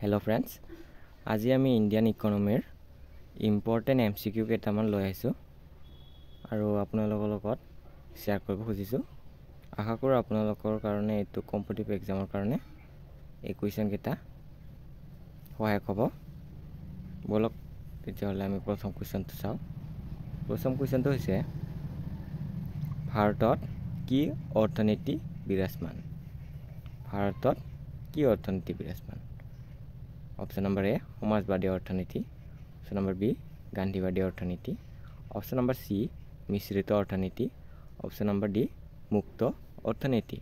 Hello friends, আজি আমি Indian ইকনমিৰ important MCQ কেইটামান লৈ আহিছো আৰু আপোনালোকৰ লগত শেয়াৰ কৰিব খুজিছো। আশা কৰো আপোনালোকৰ কাৰণে এইটো কম্পিটিটিভ এক্সামৰ কাৰণে এই কুৱেশ্যন কেইটা সহায়ক হ'ব। বলক তেতিয়াহ'লে আমি প্ৰথম কুৱেশ্যনটো চাওঁ। প্ৰথম কুৱেশ্যনটো হৈছে ভাৰতত কি অৰ্থনীতি বিৰাজমান? ভাৰতত কি অৰ্থনীতি বিৰাজমান? অপশন নম্বৰ এ সমাজবাদী অৰ্থনীতি, অপশন নম্বৰ বি গান্ধীবাদী অৰ্থনীতি, অপশন নম্বৰ সি মিশ্ৰিত অৰ্থনীতি, অপশন নম্বৰ ডি মুক্ত অৰ্থনীতি।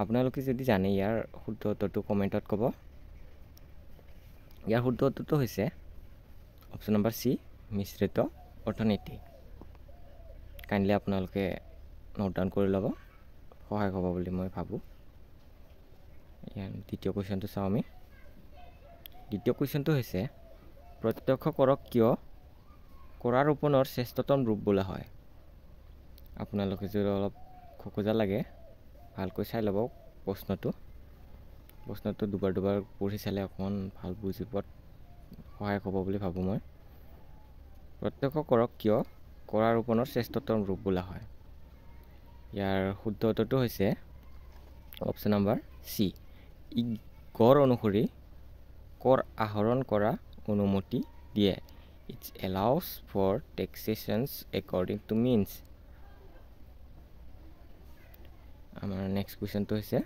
আপোনালোকে যদি জানে ইয়াৰ শুদ্ধ উত্তৰটো কমেণ্টত ক'ব। ইয়াৰ শুদ্ধ উত্তৰটো হৈছে অপশন নম্বৰ সি মিশ্ৰিত অৰ্থনীতি। কাইণ্ডলি আপোনালোকে নোট ডাউন কৰি ল'ব, সহায় হ'ব বুলি মই ভাবোঁ। ইয়াৰ দ্বিতীয় কুৱেশ্যনটো চাওঁ আমি। দ্বিতীয় কুৱেশ্যনটো হৈছে প্ৰত্যক্ষ কৰক কিয় কৰাৰোপণৰ শ্ৰেষ্ঠতম ৰূপ বোলা হয়? আপোনালোকে যদি অলপ খোকোজা লাগে ভালকৈ চাই ল'ব প্ৰশ্নটো দুবাৰ পঢ়ি চালে অকণমান ভাল বুজি পোৱাত সহায়ক হ'ব বুলি ভাবোঁ মই। প্ৰত্যক্ষ কৰক কিয় কৰাৰোপণৰ শ্ৰেষ্ঠতম ৰূপ বোলা হয়? ইয়াৰ শুদ্ধ উত্তৰটো হৈছে অপশ্যন নম্বৰ চি। ই গড় অনুসৰি কৰ আহৰণ কৰা অনুমতি দিয়ে। It allows for taxations according to means. আমাৰ নেক্সট কুৱেশ্যনটো হৈছে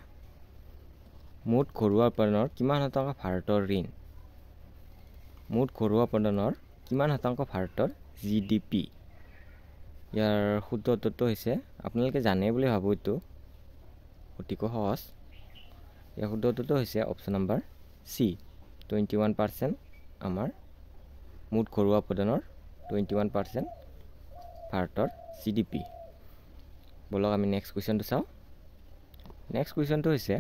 মুঠ ঘৰুৱা উৎপাদনৰ কিমান শতাংশ ভাৰতৰ ঋণ? মুঠ ঘৰুৱা উৎপাদনৰ কিমান শতাংশ ভাৰতৰ GDP? ইয়াৰ শুদ্ধ উত্তৰটো হৈছে আপোনালোকে জানে বুলি ভাবোঁ, এইটো অতিকৈ সহজ। ইয়াৰ শুদ্ধ উত্তৰটো হৈছে অপশ্যন নম্বৰ চি 21%। আমাৰ মুঠ ঘৰুৱা উৎপাদনৰ 21% ভাৰতৰ GDP। বলক আমি নেক্সট কুৱেশ্যনটো চাওঁ। নেক্সট কুৱেশ্যনটো হৈছে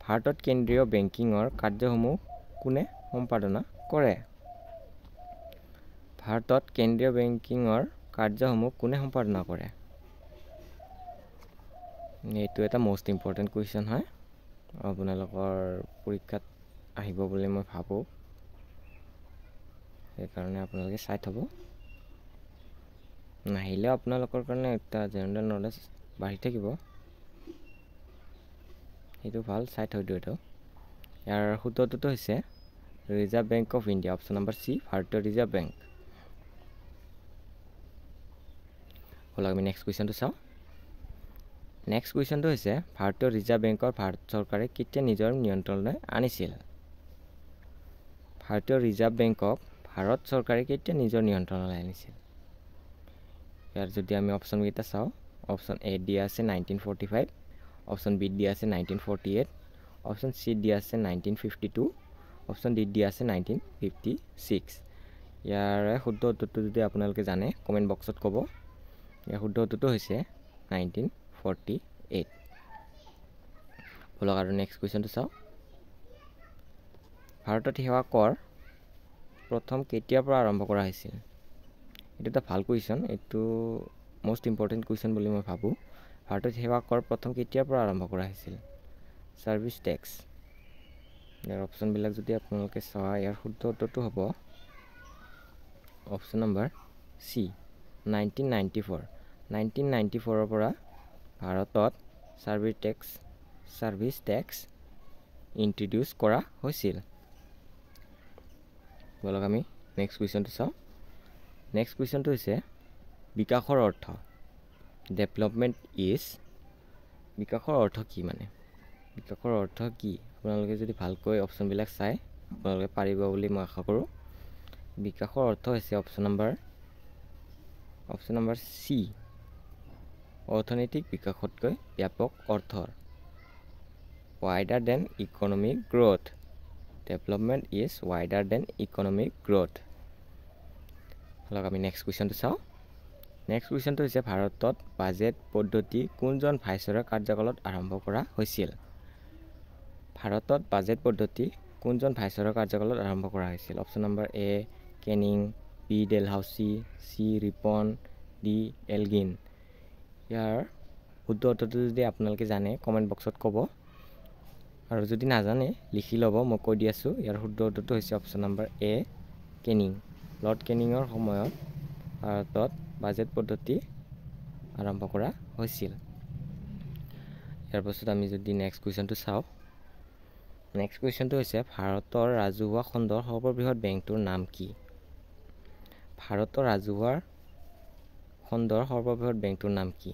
ভাৰতত কেন্দ্ৰীয় বেংকিঙৰ কাৰ্যসমূহ কোনে সম্পাদনা কৰে? ভাৰতত কেন্দ্ৰীয় বেংকিঙৰ কাৰ্যসমূহ কোনে সম্পাদনা কৰে? এইটো এটা মষ্ট ইম্পৰ্টেণ্ট কুৱেশ্যন হয়, আপোনালোকৰ পৰীক্ষাত আহিব বুলি মই ভাবোঁ। সেইকাৰণে আপোনালোকে চাই থ'ব। নাহিলেও আপোনালোকৰ কাৰণে এটা জেনেৰেল নলেজ বাঢ়ি থাকিব, সেইটো ভাল, চাই থৈ দিওঁ এইটো। ইয়াৰ শুদ্ধ উত্তৰটো হৈছে reserve bank of India, option number C ভাৰতীয় ৰিজাৰ্ভ বেংক। বলক আমি নেক্সট কুৱেশ্যনটো চাওঁ। নেক্সট কুৱেশ্যনটো হৈছে ভাৰতীয় ৰিজাৰ্ভ বেংকৰ ভাৰত চৰকাৰে কেতিয়া নিজৰ নিয়ন্ত্ৰণলৈ আনিছিল? ভাৰতীয় ৰিজাৰ্ভ বেংকক ভাৰত চৰকাৰে কেতিয়া নিজৰ নিয়ন্ত্ৰণলৈ আনিছিল? ইয়াৰ যদি আমি অপশ্যনকেইটা চাওঁ, অপশ্যন এ দিয়া আছে 1945, অপশ্যন বি দিয়া আছে 1948, অপশ্যন চি দিয়া আছে 1952, অপশ্যন ডি দিয়া আছে 1956। ইয়াৰ শুদ্ধ উত্তৰটো যদি আপোনালোকে জানে কমেণ্ট বক্সত ক'ব। ইয়াৰ শুদ্ধ উত্তৰটো হৈছে 1948। বলক আৰু নেক্সট কুৱেশ্যনটো চাওঁ। ভাৰতত সেৱা কৰ প্ৰথম কেতিয়াৰ পৰা আৰম্ভ কৰা হৈছিল? এইটো এটা ভাল কুৱেশ্যন, এইটো মষ্ট ইম্পৰ্টেণ্ট কুৱেশ্যন বুলি মই ভাবোঁ। ভাৰতত সেৱা কৰ প্ৰথম কেতিয়াৰ পৰা আৰম্ভ কৰা হৈছিল? Service tax. ইয়াৰ অপশ্যনবিলাক যদি আপোনালোকে চায়, ইয়াৰ শুদ্ধ উত্তৰটো হ'ব অপশ্যন নম্বৰ চি 1994। 1994ৰ পৰা ভাৰতত ছাৰ্ভিচ টেক্স ইন্ট্ৰডিউচ কৰা হৈছিল। বলক আমি নেক্সট কুৱেশ্যনটো চাওঁ। নেক্সট কুৱেশ্যনটো হৈছে বিকাশৰ অৰ্থ। ডেভেলপমেণ্ট ইজ, বিকাশৰ অৰ্থ কি মানে? বিকাশৰ অৰ্থ কি? আপোনালোকে যদি ভালকৈ অপশ্যনবিলাক চায় আপোনালোকে পাৰিব বুলি মই আশা কৰোঁ। বিকাশৰ অৰ্থ হৈছে অপশ্যন নম্বৰ চি অৰ্থনৈতিক বিকাশতকৈ ব্যাপক অৰ্থৰ। wider than economic growth. Development is wider than economic growth. অলপ আমি নেক্সট কুৱেশ্যনটো চাওঁ। নেক্সট কুৱেশ্যনটো হৈছে ভাৰতত বাজেট পদ্ধতি কোনজন ভাইচৰয়ৰ কাৰ্যকালত আৰম্ভ কৰা হৈছিল? ভাৰতত বাজেট পদ্ধতি কোনজন ভাইচৰয়ৰ কাৰ্যকালত আৰম্ভ কৰা হৈছিল? Option number A Canning, B Dalhousie, C Ripon, D Elgin. ইয়াৰ শুদ্ধ উত্তৰটো যদি আপোনালোকে জানে কমেণ্ট বক্সত ক'ব। আৰু যদি নাজানে লিখি ল'ব, মই কৈ দি আছোঁ। ইয়াৰ শুদ্ধ উত্তৰটো হৈছে option number A, Canning. Lord কেনিঙৰ সময়ত ভাৰতত বাজেট পদ্ধতি আৰম্ভ কৰা হৈছিল। ইয়াৰ পাছত আমি যদি নেক্সট কুৱেশ্যনটো চাওঁ, নেক্সট কুৱেশ্যনটো হৈছে ভাৰতৰ ৰাজহুৱা খণ্ডৰ সৰ্ববৃহৎ বেংকটোৰ নাম কি? ভাৰতৰ ৰাজহুৱা খণ্ডৰ সৰ্ববৃহৎ বেংকটোৰ নাম কি?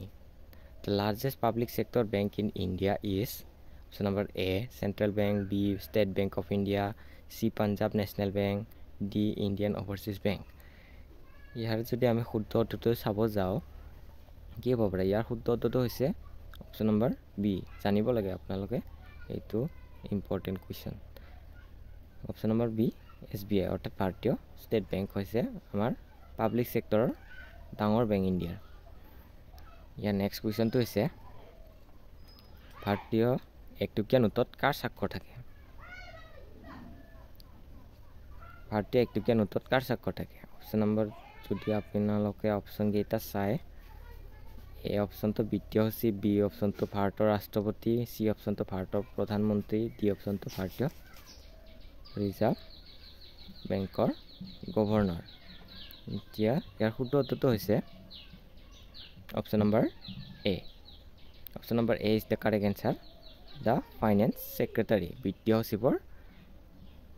The largest public sector bank in India is option number A, Central Bank, B, State Bank of India, C, Punjab National Bank, D, Indian Overseas Bank. ইয়াৰ যদি আমি শুদ্ধ উত্তৰটো চাব যাওঁ, কি হ'ব পাৰে? ইয়াৰ শুদ্ধ উত্তৰটো হৈছে অপশ্যন নম্বৰ বি। জানিব লাগে আপোনালোকে, এইটো important question. Option number B, SBI অৰ্থাৎ ভাৰতীয় ষ্টেট বেংক হৈছে আমাৰ পাব্লিক ছেক্টৰৰ ডাঙৰ বেংক ইণ্ডিয়াৰ। ইয়াৰ নেক্সট কুৱেশ্যনটো হৈছে ভাৰতীয় একটকীয়া নোটত কাৰ স্বাক্ষৰ থাকে? ভাৰতীয় একটকীয়া নোটত কাৰ স্বাক্ষৰ থাকে? অপশ্যন নম্বৰ যদি আপোনালোকে অপশ্যন কেইটা চায়, এ অপশ্যনটো বিত্তীয় সচিব, বি অপশ্যনটো ভাৰতৰ ৰাষ্ট্ৰপতি, চি অপশ্যনটো ভাৰতৰ প্ৰধানমন্ত্ৰী, ডি অপশ্যনটো ভাৰতীয় ৰিজাৰ্ভ বেংকৰ গভৰ্ণৰ। এতিয়া ইয়াৰ শুদ্ধ উত্তৰটো হৈছে option number A. Option number A is the correct answer. The finance secretary, বিত্তীয় সচিবৰ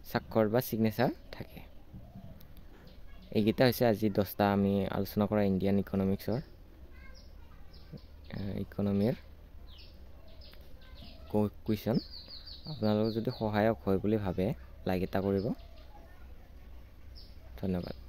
স্বাক্ষৰ বা ছিগনেচাৰ থাকে। এইকেইটা হৈছে আজি 10টা আমি আলোচনা কৰা ইণ্ডিয়ান ইকনমিক্সৰ ইকনমিৰ কুৱেশ্যন। আপোনালোকে যদি সহায়ক হয় বুলি ভাবে লাইক এটা কৰিব। ধন্যবাদ।